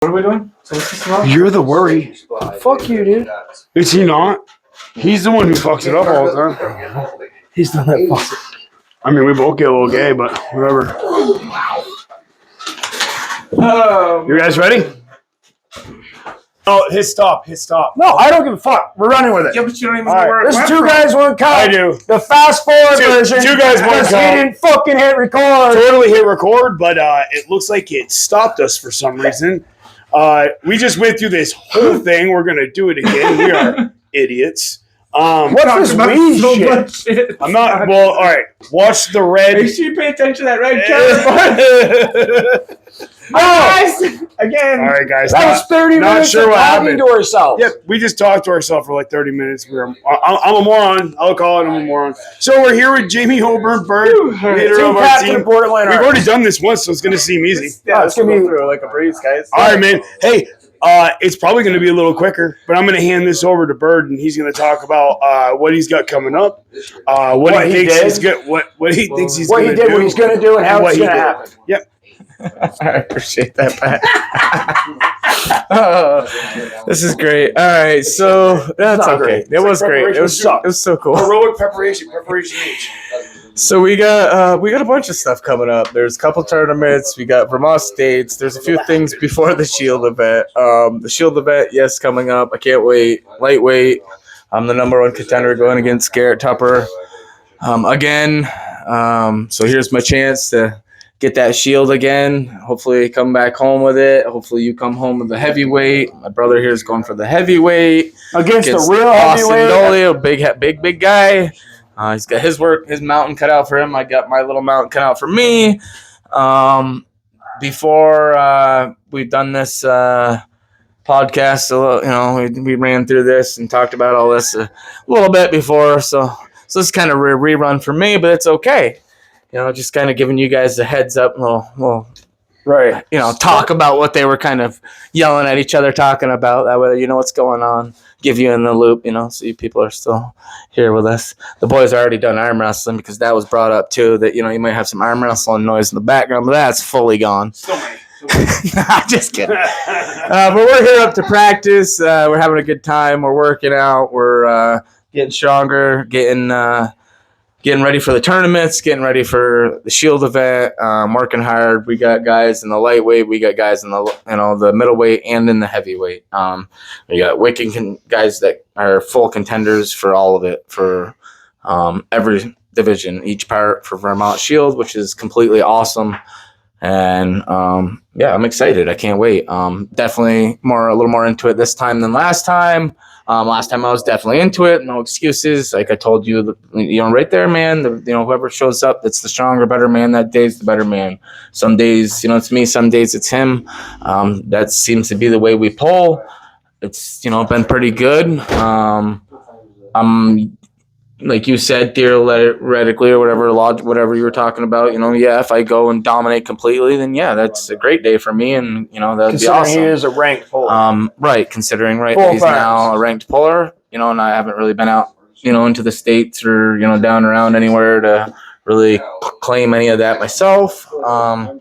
What are we doing? So You're the worry. Fuck you, dude. Is he not? He's the one who fucks it up all the time. He's not that fuck. I mean, we both get a little gay, but whatever. You guys ready? Oh, hit stop. No, I don't give a fuck. We're running with it. Yeah, but you don't even know All where right. it This is went two from. guys, one cut. I do. The fast forward version. Two guys, one because cut. he didn't fucking hit record. Totally hit record, but it looks like it stopped us for some reason. We just went through this whole thing. We're gonna do it again. We are idiots. What's this weed shit? I'm not. Well, all right. Watch the red. Make sure you pay attention to that red camera. Oh, Again. All right, guys. that was 30 not minutes sure of what talking happened. to ourselves. Yep, we just talked to ourselves for like 30 minutes. I'm a moron. I'll call it. I'm a moron. So we're here with Jamie Hoburn, Bird, leader Team of our captain team. of Borderland. We've already done this once, so it's going to seem easy. Yeah, it's gonna be through like a breeze, guys. All right, man. Hey, it's probably going to be a little quicker, but I'm going to hand this over to Bird, and he's going to talk about what he's got coming up, what he thinks he's good, what he thinks he's what going he to did, do, what he's going to do, and how what it's he going to did. happen. Yep. I appreciate that, Pat. This is great. All right, so that's not okay. great. It was great. It was so cool. Heroic preparation H. So we got a bunch of stuff coming up. There's a couple tournaments. We got Vermont States. There's a few things before the Shield event. The Shield event, yes, coming up. I can't wait. Lightweight. I'm the number one contender going against Garrett Tupper again. So here's my chance to get that Shield again. Hopefully come back home with it. Hopefully you come home with the heavyweight. My brother here is going for the heavyweight Against the real Austin heavyweight. Dolly, a big guy. He's got his mountain cut out for him. I got my little mountain cut out for me. Before we've done this podcast, we ran through this and talked about all this a little bit before. So it's kind of a rerun for me, but it's okay. Just kind of giving you guys a heads up, little Right. talk about what they were kind of yelling at each other, talking about. That way, you know what's going on. Give you in the loop, so you people are still here with us. The boys are already done arm wrestling because that was brought up too. That you might have some arm wrestling noise in the background, but that's fully gone. Just kidding. But we're here up to practice. We're having a good time. We're working out. We're getting stronger. Getting ready for the tournaments, getting ready for the Shield event, working hard. We got guys in the lightweight, we got guys in the middleweight and in the heavyweight. We got wicked guys that are full contenders for all of it, for every division, each part for Vermont Shield, which is completely awesome. And I'm excited. I can't wait. Definitely a little more into it this time than last time. Last time I was definitely into it. No excuses. Like I told you, right there, man. Whoever shows up, that's the stronger, better man. That day's the better man. Some days, it's me. Some days it's him. That seems to be the way we pull. It's been pretty good. I'm like you said, theoretically or whatever you were talking about. If I go and dominate completely, then that's a great day for me, and that'd be awesome. He is a ranked puller. Right. Considering that he's now a ranked puller, and I haven't really been out, into the States or down around anywhere to really claim any of that myself. I'm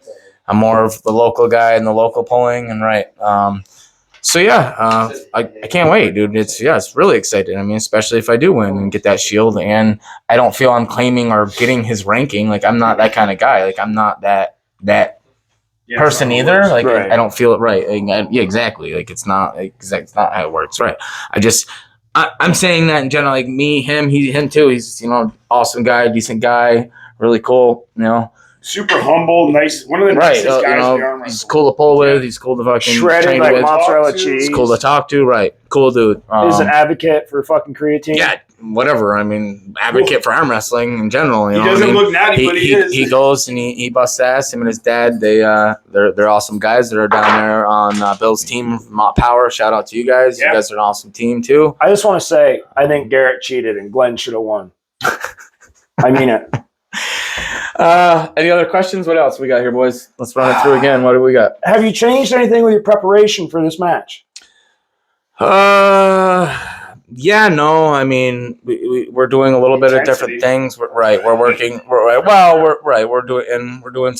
more of the local guy and the local pulling, and right. I can't wait, dude. It's really exciting. I mean, especially if I do win and get that Shield, and I don't feel I'm claiming or getting his ranking. Like I'm not that kind of guy. Like I'm not that person either. Like right. I don't feel it right. Exactly. Like it's not how it works. Right. I'm saying that in general. Like me, him too. He's awesome guy, decent guy, really cool. Super humble, nice. One of the nicest guys in the arm he's cool to pull with. He's cool to fucking shredded train like with. mozzarella cheese. He's cool to talk to. Right, cool dude. He's an advocate for fucking creatine. Yeah, whatever. I mean, advocate for arm wrestling in general. He doesn't look natty, but he is. He goes and he busts ass. Him and his dad. They're awesome guys. They're down there on Bill's team, Vermont Power. Shout out to you guys. Yeah. You guys are an awesome team too. I just want to say, I think Garrett cheated and Glenn should have won. I mean it. Any other questions? What else we got here, boys? Let's run it through again. What do we got? Have you changed anything with your preparation for this match? Yeah, no, I mean, we're doing a little bit of different things. We're working. We're doing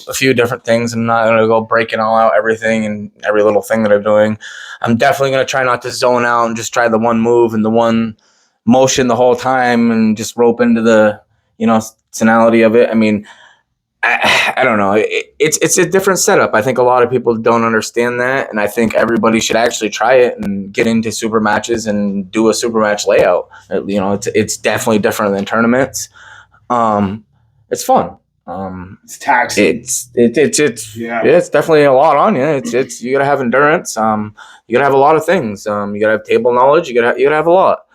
a few different things. I'm not gonna go breaking all out everything and every little thing that I'm doing. I'm definitely gonna try not to zone out and just try the one move and the one motion the whole time and just rope into the tonality of it. I mean, I don't know. It's a different setup. I think a lot of people don't understand that, and I think everybody should actually try it and get into super matches and do a super match layout. It's definitely different than tournaments. It's fun. It's taxing. It's definitely a lot on you. It's you gotta have endurance. You gotta have a lot of things. You gotta have table knowledge. You gotta have a lot.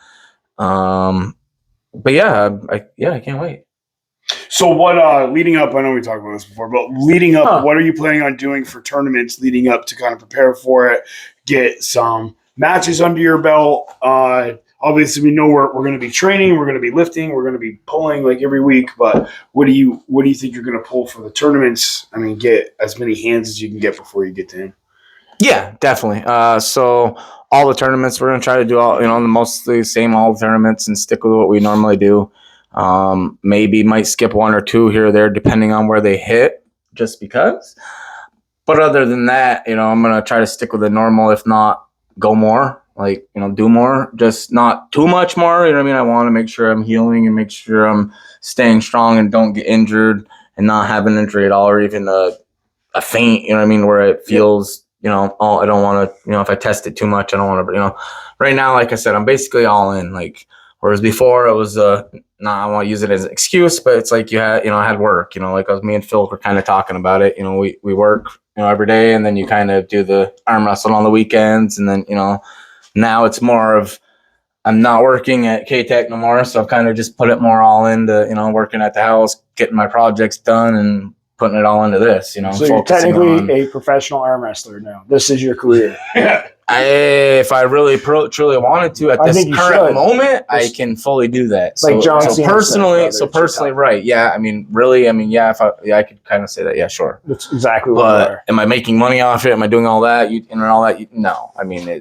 But yeah, I can't wait. So what, leading up, I know we talked about this before, but leading up, what are you planning on doing for tournaments leading up to kind of prepare for it, get some matches under your belt? Obviously, we know we're going to be training, we're going to be lifting, we're going to be pulling like every week, but what do you think you're going to pull for the tournaments? I mean, get as many hands as you can get before you get to him. Yeah, definitely. So all the tournaments, we're going to try to do mostly the same all the tournaments and stick with what we normally do. Maybe might skip one or two here or there depending on where they hit, just because. But other than that, I'm gonna try to stick with the normal. If not, go more. Like do more, just not too much more. You know what I mean? I want to make sure I'm healing and make sure I'm staying strong and don't get injured and not have an injury at all, or even a faint. You know what I mean? Where it feels. I don't want to. If I test it too much, I don't want to. Right now, like I said, I'm basically all in. Like. Whereas before it was I want to use it as an excuse, but it's like I had work, like me and Phil were kind of talking about it. We work, every day, and then you kind of do the arm wrestle on the weekends, and then now it's more of I'm not working at K-Tech no more, so I've kind of just put it more all into working at the house, getting my projects done, and putting it all into this. So you're technically a professional arm wrestler now. This is your career. If I really truly wanted to at this current moment, I can fully do that. Like John Cena personally, right? Yeah, I mean, really, if I could kind of say that. Yeah, sure. That's exactly what. But am I making money off it? Am I doing all that? No. I mean, I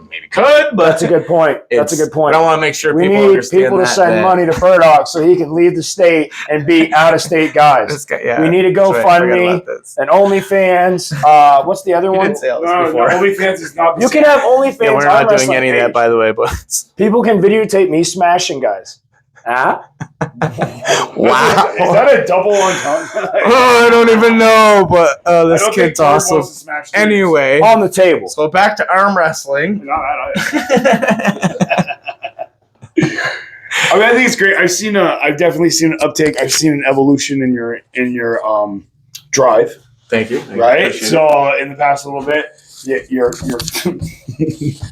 maybe could, but that's a good point. That's a good point. I want to make sure we people need people to send money to Birdock so he can leave the state and beat out-of-state guys. We need a GoFundMe, an OnlyFans. What's the other one? OnlyFans is not. You can have OnlyFans. Yeah, we're not doing any of that, by the way. But people can videotape me smashing guys. Wow. Is that a double entendre? I don't even know, but this kid's awesome. Anyway, on the table. So back to arm wrestling. I think it's great. I've definitely seen an uptake. I've seen an evolution in your drive. Thank you. Right. So in the past little bit. Yeah, you're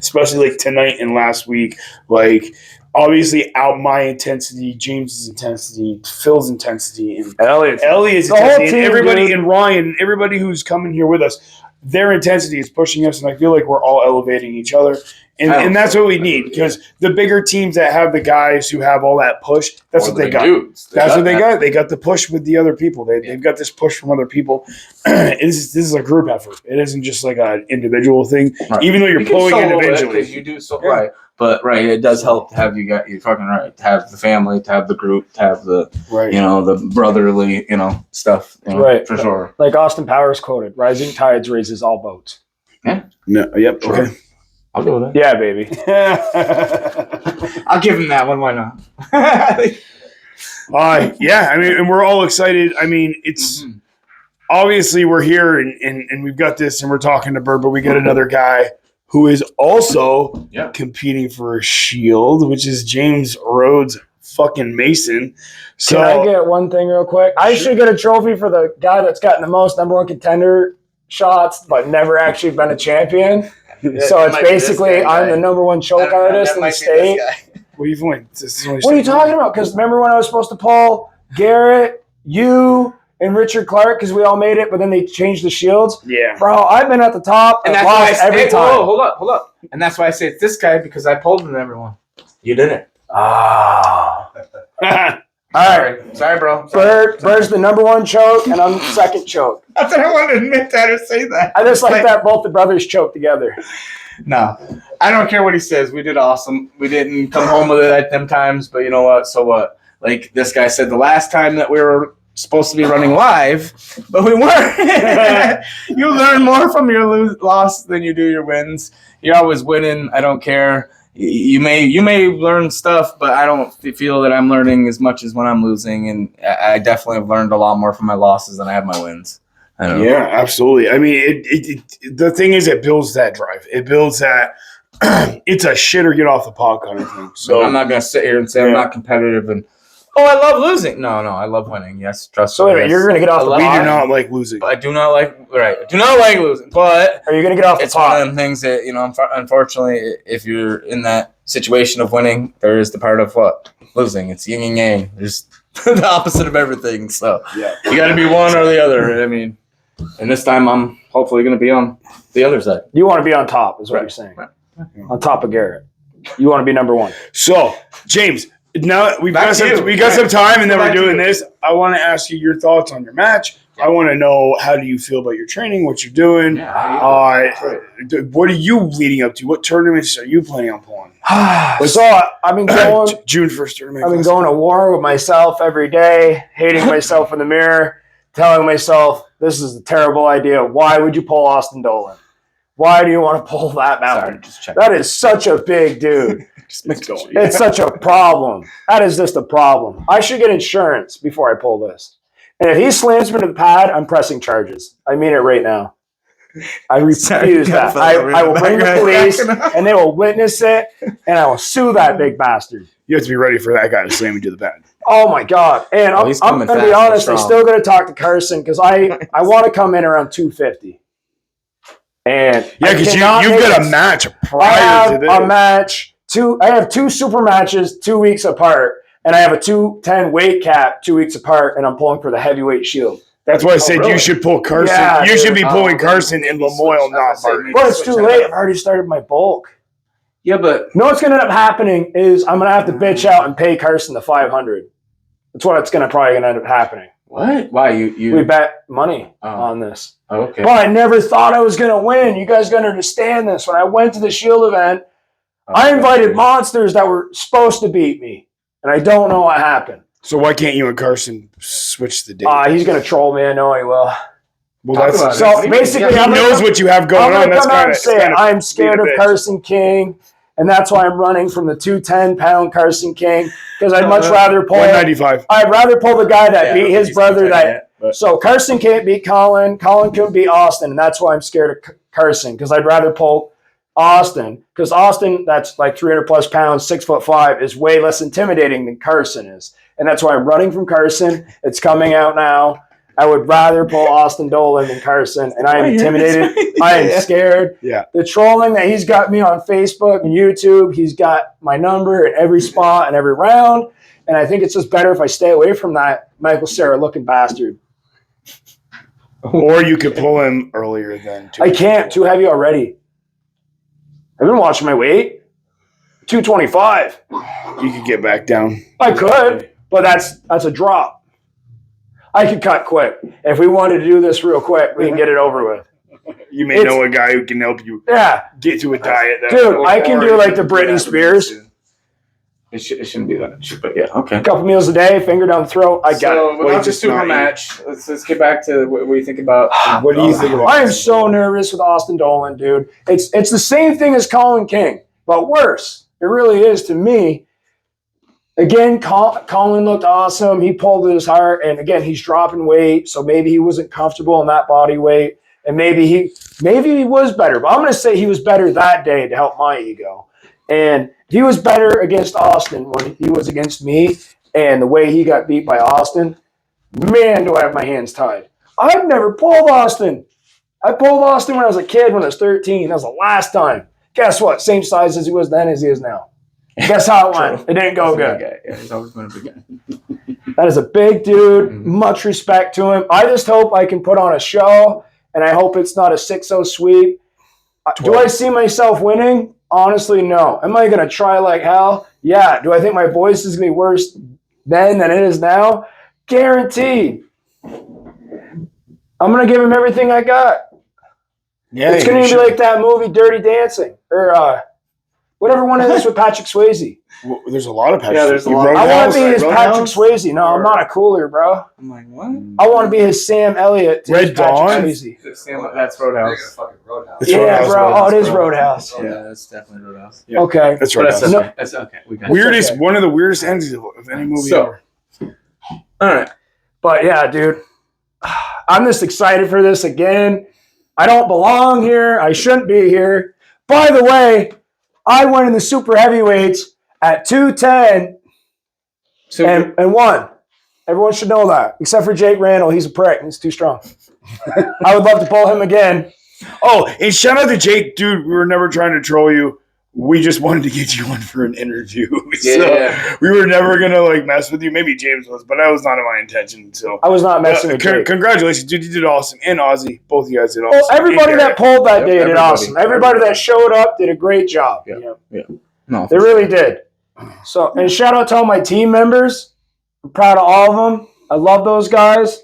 especially like tonight and last week, like obviously out my intensity, James's intensity, Phil's intensity, and Elliot's intensity, and everybody and Ryan, everybody who's coming here with us, their intensity is pushing us, and I feel like we're all elevating each other. And that's what we need, because the bigger teams that have the guys who have all that push, that's what they got. That's what they got. They got the push with the other people. They've got this push from other people. This is a group effort. It isn't just like an individual thing. Right. Even though you're pulling individually. You do so right. But it does help to have you're fucking right, to have the family, to have the group, to have the the brotherly, stuff. Right. For sure. Like Austin Powers quoted, "Rising tides raises all boats." Yeah. No. Yep. Sure. Okay. I'll go with that. Yeah, baby. I'll give him that one. Why not? Yeah. I mean, and we're all excited. I mean, it's obviously we're here and we've got this and we're talking to Bird, but we got another guy who is also competing for a shield, which is James Rhodes fucking Mason. So, can I get one thing real quick? I should get a trophy for the guy that's gotten the most number one contender shots, but never actually been a champion. So it's basically I'm the number one choke artist in the state. What are you doing? What are you talking about? Because remember when I was supposed to pull Garrett, you, and Richard Clark because we all made it, but then they changed the shields? Yeah. Bro, I've been at the top and lost every time. Hold up. And that's why I say it's this guy, because I pulled him to everyone. You didn't. Ah. Sorry, bro. Bird's the number one choke, and I'm second choke. I didn't want to admit that or say that. I just like that both the brothers choke together. No, I don't care what he says. We did awesome. We didn't come home with it at them times, but you know what? So what? Like this guy said the last time that we were supposed to be running live, but we weren't. You learn more from your loss than you do your wins. You're always winning. I don't care. You may learn stuff, but I don't feel that I'm learning as much as when I'm losing, and I definitely have learned a lot more from my losses than I have my wins. I don't know. Yeah, absolutely. I mean, the thing is, it builds that drive. It builds that. It's a shit or get off the pot kind of thing. So I'm not gonna sit here and say I'm not competitive and I love losing. No, I love winning. Yes, trust me. So wait, you're gonna get off the pot. We do not like losing. I do not like losing. But are you gonna get off the pot? It's one of them things that unfortunately, if you're in that situation of winning, there is the part of what losing. It's yin and yang. There's the opposite of everything. So you got to be one or the other. I mean, and this time I'm hopefully going to be on the other side. You want to be on top, is what you're saying. Right. On top of Garrett. You want to be number one. So James. Now we got some time, and then we're doing this. I want to ask you your thoughts on your match. I want to know, how do you feel about your training, what you're doing. What are you leading up to? What tournaments are you planning on pulling? So I've been going June 1st tournament. I've been going to war with myself every day, hating myself in the mirror, telling myself this is a terrible idea. Why would you pull Austin Dolan? Why do you want to pull that mountain? That is such a big dude. It's such a problem. That is just a problem. I should get insurance before I pull this. And if he slams me to the pad, I'm pressing charges. I mean it right now. I refuse that. I will bring the police, and they will witness it, and I will sue that big bastard. You have to be ready for that guy to slam you to the pad. Oh, my God. And I'm going to be honest, I'm still going to talk to Carson because I want to come in around 250. And because you've got a match prior to this. A match. I have two super matches 2 weeks apart, and I have a 210 weight cap 2 weeks apart, and I'm pulling for the heavyweight shield. That's why I said you should pull Carson. Yeah, you should be pulling Carson in Lamoille, not Barton. But it's too late. I've already started my bulk. Yeah, but you know what's going to end up happening is I'm going to have to bitch out and pay Carson the $500. That's what's probably going to end up happening. What? Why we bet money on this. Oh, okay. Well, I never thought I was going to win. You guys got to understand this. When I went to the Shield event, I invited monsters that were supposed to beat me, and I don't know what happened. So why can't you and Carson switch the date? He's going to troll me. I know he will. Well, that's so basically, he knows what you have going on. That's kind of. I'm scared of Carson King, and that's why I'm running from the 210-pound Carson King because I'd much rather pull 195. I'd rather pull the guy that beat his brother. So Carson can't beat Colin. Colin couldn't beat Austin, and that's why I'm scared of Carson because I'd rather pull Austin, because Austin, that's like 300 plus pounds, 6'5", is way less intimidating than Carson is. And that's why I'm running from Carson. It's coming out now. I would rather pull Austin Dolan than Carson, and I am intimidated. I am scared. Yeah. The trolling that he's got me on Facebook and YouTube, he's got my number in every spot and every round. And I think it's just better if I stay away from that Michael Cera looking bastard. Or you could pull him earlier than I can't. Too heavy already. I've been watching my weight. 225. You could get back down. I could, but that's a drop. I could cut quick. If we wanted to do this real quick, we can get it over with. You may know a guy who can help you get to a diet. Dude, I can do like the Britney Spears. It shouldn't be that. But yeah, okay. A couple meals a day, finger down the throat. I got it. So without the super match, let's get back to what you think about. What do you think about? I am so nervous with Austin Dolan, dude. It's the same thing as Colin King, but worse. It really is to me. Again, Colin looked awesome. He pulled his heart, and again, he's dropping weight, so maybe he wasn't comfortable in that body weight, and maybe he was better. But I'm going to say he was better that day to help my ego. And he was better against Austin when he was against me, and the way he got beat by Austin, man, do I have my hands tied. I've never pulled Austin. I pulled Austin when I was a kid, when I was 13. That was the last time. Guess what? Same size as he was then as he is now. Guess how it went? It didn't go good. Yeah, he's always been a big guy. That is a big dude. Much respect to him. I just hope I can put on a show, and I hope it's not a 6-0 sweep. Do I see myself winning? Honestly, no. Am I going to try like hell? Yeah. Do I think my voice is going to be worse then than it is now, guaranteed. I'm going to give him everything I got. Yeah, it's going to be like that movie Dirty Dancing or whatever one it is with Patrick Swayze. Well, there's a lot of Patrick. Yeah, there's a lot. I want to be his Patrick Swayze. No, I'm not a cooler, bro. I'm like, what? I want to be his Sam Elliott. To Red his Patrick Dawn? Swayze. That's Roadhouse. It's Yeah, Roadhouse, bro. Roadhouse, Oh, it is Roadhouse. Yeah, that's definitely Roadhouse. Yeah. Okay. That's But Roadhouse. that's No. okay. That's okay. We got Weirdest, okay. one of the weirdest endings of any movie ever. All right. But yeah, dude, I'm just excited for this again. I don't belong here. I shouldn't be here. By the way, I went in the super heavyweights at 210 and won. Everyone should know that, except for Jake Randall. He's a prick. He's too strong. I would love to pull him again. Oh, and shout out to Jake, dude. We were never trying to troll you. We just wanted to get you on for an interview. Yeah. We were never gonna like mess with you. Maybe James was, but that was not my intention. So I was not messing with Jake. Congratulations, dude. You did awesome. And Ozzy, both of you guys did awesome. Well, everybody that pulled that day did everybody. awesome. Everybody that showed up did a great job. Yeah. No, They really did. So, and shout out to all my team members. I'm proud of all of them. I love those guys,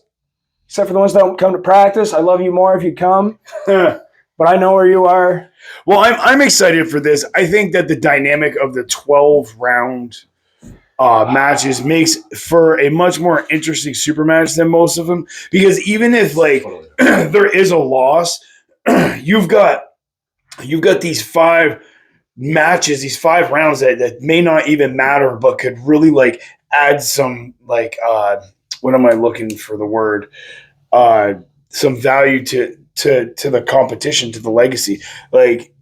except for the ones that don't come to practice. I love you more if you come, but I know where you are. Well, I'm excited for this. I think that the dynamic of the 12-round matches makes for a much more interesting super match than most of them. Because even if like there is a loss, you've got these 5 matches, these 5 rounds that may not even matter, but could really like add some like what am I looking for the word? Some value to the competition, to the legacy, like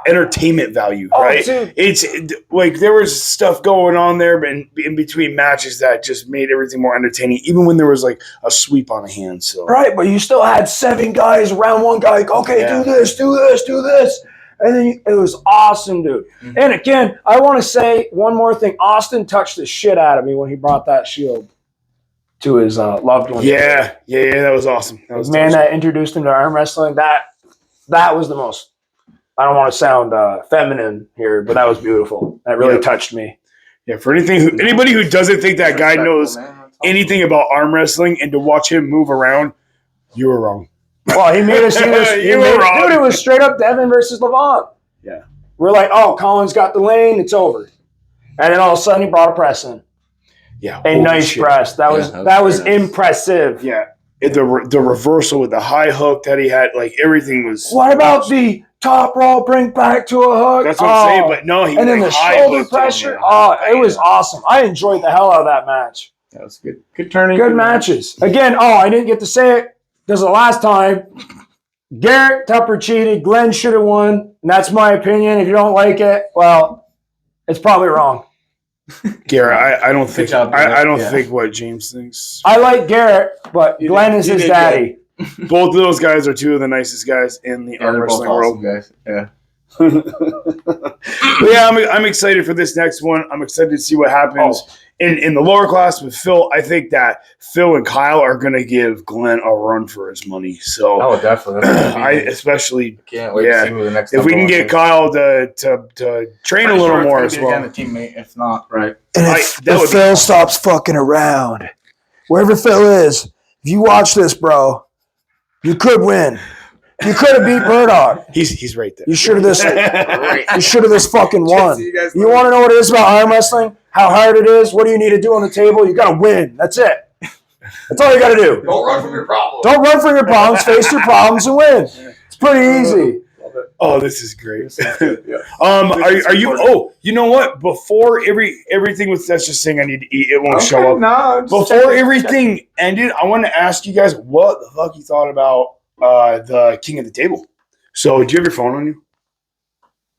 entertainment value, right? It's like there was stuff going on there, but in between matches that just made everything more entertaining, even when there was like a sweep on a hand. So Right, but you still had 7 guys around one guy. Like, okay, Yeah. do this, do this, do this. And then it was awesome, dude. Mhm. And again, I want to say one more thing. Austin touched the shit out of me when he brought that shield to his loved one. yeah, that was awesome. That was The man awesome. that introduced him to arm wrestling, that was the most, I don't want to sound feminine here, but that was beautiful. That really touched me. Yeah, for anybody who doesn't think that guy knows anything about arm wrestling and to watch him move around, you were wrong. Well, he made us see this. You were wrong. Dude, it was straight up Devin versus Levant. Yeah. We're like, oh, Colin's got the lane, it's over. And then all of a sudden he brought a press in. Yeah, A holy nice shit. press. That was very nice. impressive. Yeah, the reversal with the high hook that he had, like everything was. What about the top roll bring back to a hook? That's what I'm saying, but no, he and then like, the high shoulder hooked him, pressure. man. Oh, it was awesome. I enjoyed the hell out of that match. That was good. Good turning. Good matches. Again, I didn't get to say it because the last time Garrett Tupper cheated. Glenn should have won. And that's my opinion. If you don't like it, well, it's probably wrong. Garrett, I don't think job, I don't yeah. think what James thinks. I like Garrett, but You Glenn did- is you his did daddy. Both of those guys are 2 of the nicest guys in the arm they're both wrestling awesome world. guys. Yeah. But yeah, I'm excited for this next one. I'm excited to see what happens in the lower class with Phil. I think that Phil and Kyle are going to give Glenn a run for his money. So Oh, definitely. I especially can't wait yeah. to see who the next. if we can number get one is. Kyle to train a little more as well. Again, a teammate, if not, right? And that would be Phil stops fucking around, wherever Phil is, if you watch this, bro, you could win. You could have beat Birdock. He's right there. You should have this. Right. You should have this fucking won. See you guys You later. want to know what it is about arm wrestling? How hard it is? What do you need to do on the table? You got to win. That's it. That's all you got to do. Don't run from your problem. Don't run from your problems. Face your problems and win. It's pretty easy. Oh, this is great. Yeah. Are you? Oh, you know what? Before everything was that's just saying I need to eat. It won't show up. No, Before everything ended, I want to ask you guys what the fuck you thought about the King of the Table. So, do you have your phone on you?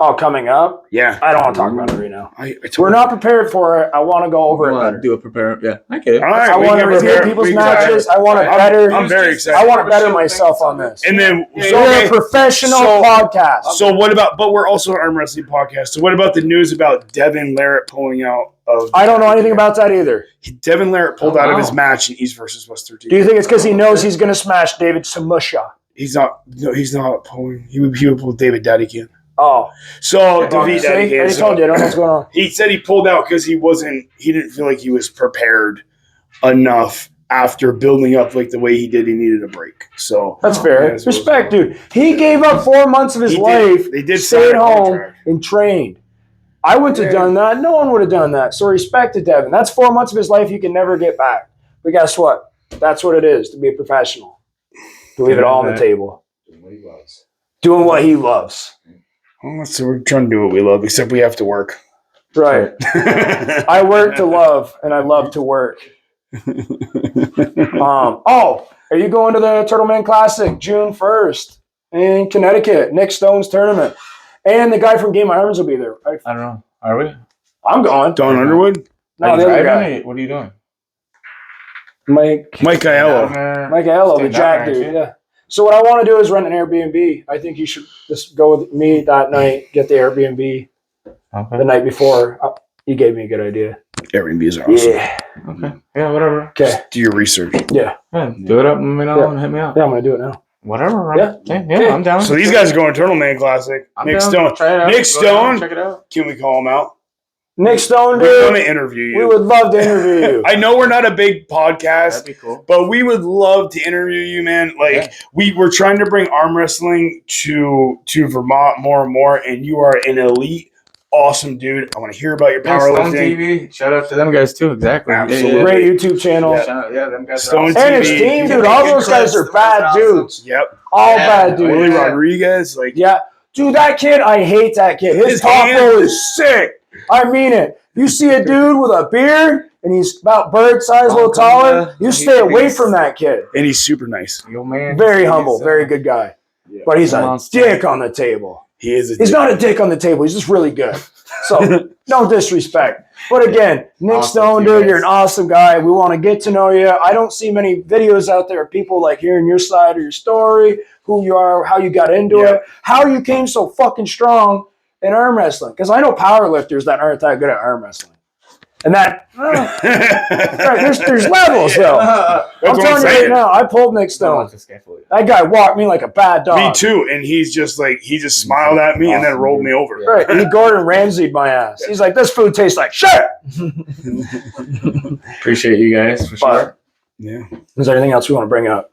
Oh, coming up? Yeah. I don't want to talk about it right now. I told We're you. not prepared for it. I want to go over it better. do a prepare. Yeah, I get it. All right. I we want to can review prepare- people's we can- matches. I want to I'm- better. I'm very excited. I want to better myself on this. And then, Yeah, so, We're okay, a professional so- podcast. so what about? But we're also an arm wrestling podcast. So, what about the news about Devin Larratt pulling out of? I don't know anything about that either. Devin Larratt pulled Oh, out of wow. his match in East versus West 13. Do you think it's because he knows he's going to smash David Samusha? He's not. No, he's not pulling. He would pull David Daddykin. Oh. So to beat that, I told you, I don't know what's going on. he said he pulled out because he didn't feel like he was prepared enough after building up like the way he did. He needed a break. So that's fair. Respect, dude. He gave up 4 months of his life. They did stayed home and trained. I wouldn't have done that. No one would have done that. So respect to Devin. That's 4 months of his life you can never get back. But guess what? That's what it is to be a professional. To leave it all on the table. Doing what he loves. Well, so we're trying to do what we love, except we have to work. Right. I work to love, and I love to work. Are you going to the Turtleman Classic June 1st in Connecticut? Nick Stone's tournament. And the guy from Game of Arms will be there. I don't know. Are we? I'm going. Don Underwood? No, the other guy. What are you doing? Mike Aiello. Mike Aiello, the Jack dude. Yeah. So what I want to do is rent an Airbnb. I think you should just go with me that night, get the Airbnb the night before. You gave me a good idea. Airbnbs are awesome. Yeah. Okay. Yeah, whatever. Okay. Just do your research. Yeah. Do it up and hit me up. Yeah, I'm going to do it now. Whatever, right? Yeah, I'm down. So these guys are going to Turtleman Classic. Nick Stone. Nick Stone. Check it out. Can we call him out? Nick Stone, dude. We want to interview you. We would love to interview you. I know we're not a big podcast. That'd be cool. But we would love to interview you, man. We're trying to bring arm wrestling to Vermont more and more, and you are an elite, awesome dude. I want to hear about your powerlifting. Stone TV. Shout out to them guys too. Exactly. Absolutely. Great YouTube channel. Yeah, them guys. Stone awesome. And his team, dude. All those guys are bad dudes. Yep. All bad dudes. Willie Rodriguez, yeah. Dude, that kid, I hate that kid. His top row is sick. I mean it. You see a dude with a beard and he's about bird size, a little taller, you stay away from that kid. And he's super nice. Yo, man. Very humble, very good guy. Yeah. But he's a dick on the table. He is a dick. He's not a dick on the table. He's just really good. So, no disrespect. But again, Nick Stone, dude, you're an awesome guy. We want to get to know you. I don't see many videos out there of people like hearing your side of your story, who you are, how you got into it, how you came so fucking strong in arm wrestling. Because I know powerlifters that aren't that good at arm wrestling. And that, there's levels, though. I'm telling you right now, I pulled Nick Stone. That guy walked me like a bad dog. Me too. And he's just like, he just smiled at me and then rolled me over. Right. And he Gordon Ramsay'd my ass. He's like, this food tastes like shit. Appreciate you guys for sure. Yeah. Is there anything else we want to bring up?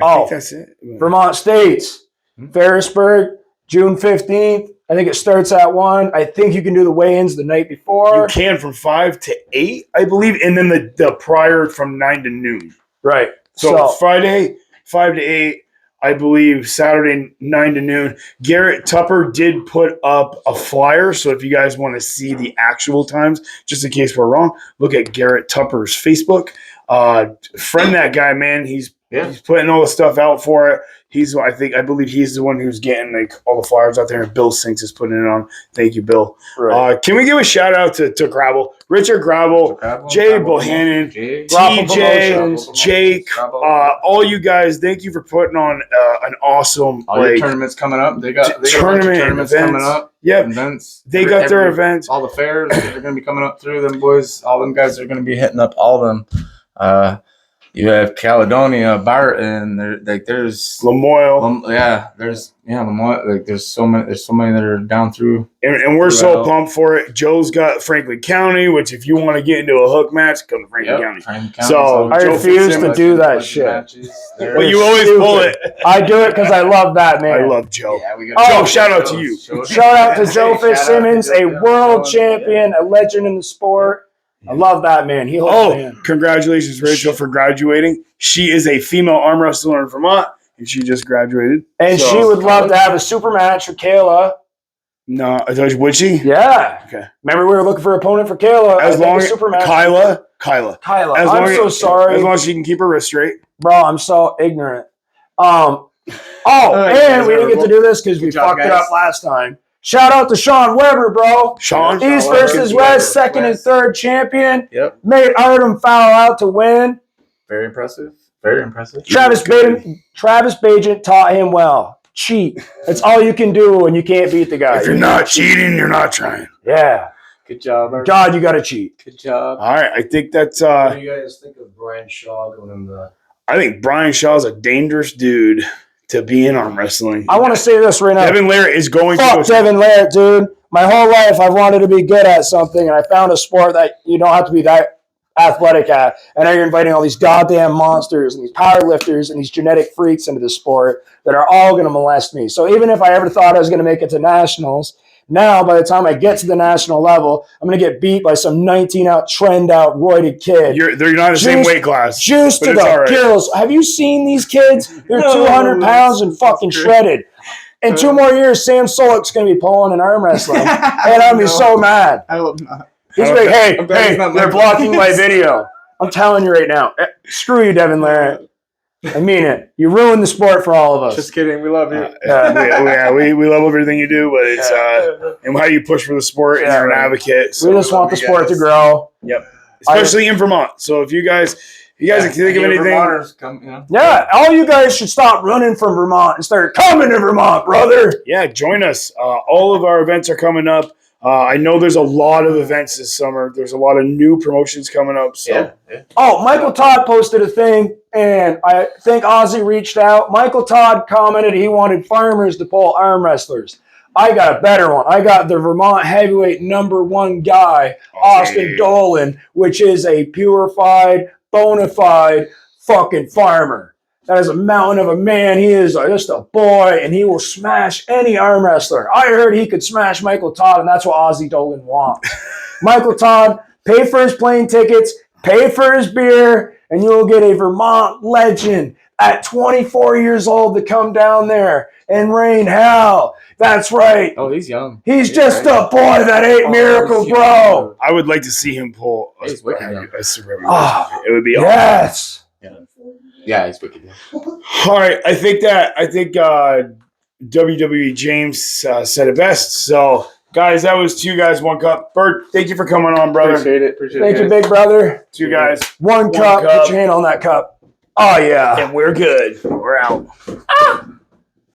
I think that's it. Vermont States, Ferrisburg, June 15th. I think it starts at 1. I think you can do the weigh-ins the night before. You can from 5 to 8, I believe, and then the prior from 9 to noon. Right. So Friday, 5 to 8, I believe Saturday, 9 to noon. Garrett Tupper did put up a flyer, so if you guys want to see the actual times, just in case we're wrong, look at Garrett Tupper's Facebook. Friend that guy, man. He's putting all the stuff out for it. I believe he's the one who's getting like all the flyers out there, and Bill Sinks is putting it on. Thank you, Bill. Right. Can we give a shout out to Gravel, Richard Gravel, Jay Bohannon, TJ, Jake, all you guys. Thank you for putting on an awesome tournaments coming up. They got tournaments coming up. Yep, events. They got their events. All the fairs that are going to be coming up through them boys. All them guys are going to be hitting up all of them. You have Caledonia, Barton. There's Lamoille. Lamoille. There's so many that are down through. And we're so pumped for it. Joe's got Franklin County, which if you want to get into a hook match, come to Franklin County. So I refuse to do that shit. But you always pull it. I do it because I love that man. I love Joe. Joe, shout out to you. Shout out to Joe Fitzsimmons, a world champion, a legend in the sport. I love that man. Congratulations, Rachel, for graduating. She is a female arm wrestler in Vermont, and she just graduated. And she would love to have a super match with Kayla. No, would she? Yeah. Okay. Remember, we were looking for an opponent for Kayla. As long as super match. Kyla. I'm so sorry. As long as she can keep her wrist straight. Bro, I'm so ignorant. And we didn't get to do this because we fucked it up last time. Shout out to Sean Weber, bro. East versus West, second and third champion. Yep. Made Artem foul out to win. Very impressive. Very impressive. Travis Bajent taught him well. Cheat. That's all you can do when you can't beat the guy. If you're not cheating, you're not trying. Yeah. Good job, Artem. God, you got to cheat. Good job. All right. I think that's... What do you guys think of Brian Shaw going in the... I think Brian Shaw's a dangerous dude to be in arm wrestling. I want to say this right now. Devin Larratt is going Fuck to Devin Larratt, dude. My whole life I've wanted to be good at something, and I found a sport that you don't have to be that athletic at. And now you're inviting all these goddamn monsters and these powerlifters and these genetic freaks into the sport that are all going to molest me. So even if I ever thought I was going to make it to nationals, now by the time I get to the national level, I'm going to get beat by some 19-out, trend-out, roided kid. They're not in the same weight class. Juice to the gills. Have you seen these kids? They're 200 pounds and fucking shredded. In 2 more years, Sam Solik's going to be pulling an arm wrestling. And I'm going to be so mad. I hope not. He's like, hey, they're blocking my video. I'm telling you right now. Screw you, Devin Larratt. I mean it. You ruined the sport for all of us. Just kidding. We love you. We love everything you do, but it's and how you push for the sport, and you're an advocate. So we just want the sport to grow. Yep. Especially in Vermont. So if you guys can think of anything. Yeah, all you guys should stop running from Vermont and start coming to Vermont, brother. Yeah, join us. All of our events are coming up. I know there's a lot of events this summer. There's a lot of new promotions coming up. So. Yeah. Oh, Michael Todd posted a thing, and I think Ozzy reached out. Michael Todd commented he wanted farmers to pull arm wrestlers. I got a better one. I got the Vermont heavyweight #1 guy, Austin Dolan, which is a purified, bona fide fucking farmer. That is a mountain of a man. He is just a boy, and he will smash any arm wrestler. I heard he could smash Michael Todd, and that's what Ozzy Dolan wants. Michael Todd, pay for his plane tickets, pay for his beer, and you will get a Vermont legend at 24 years old to come down there and rain hell. That's right. Oh, he's young. He's just a boy that ate miracles, bro. I would like to see him pull a Supreme. It would be awesome. Yes. Yeah, he's wicked. All right, I think WWE James said it best. So, guys, that was 2 guys, 1 cup. Bird, thank you for coming on, brother. Appreciate it. Thank you, big brother. 2 guys, 1 cup. Put your hand on that cup. Oh, yeah. And we're good. We're out.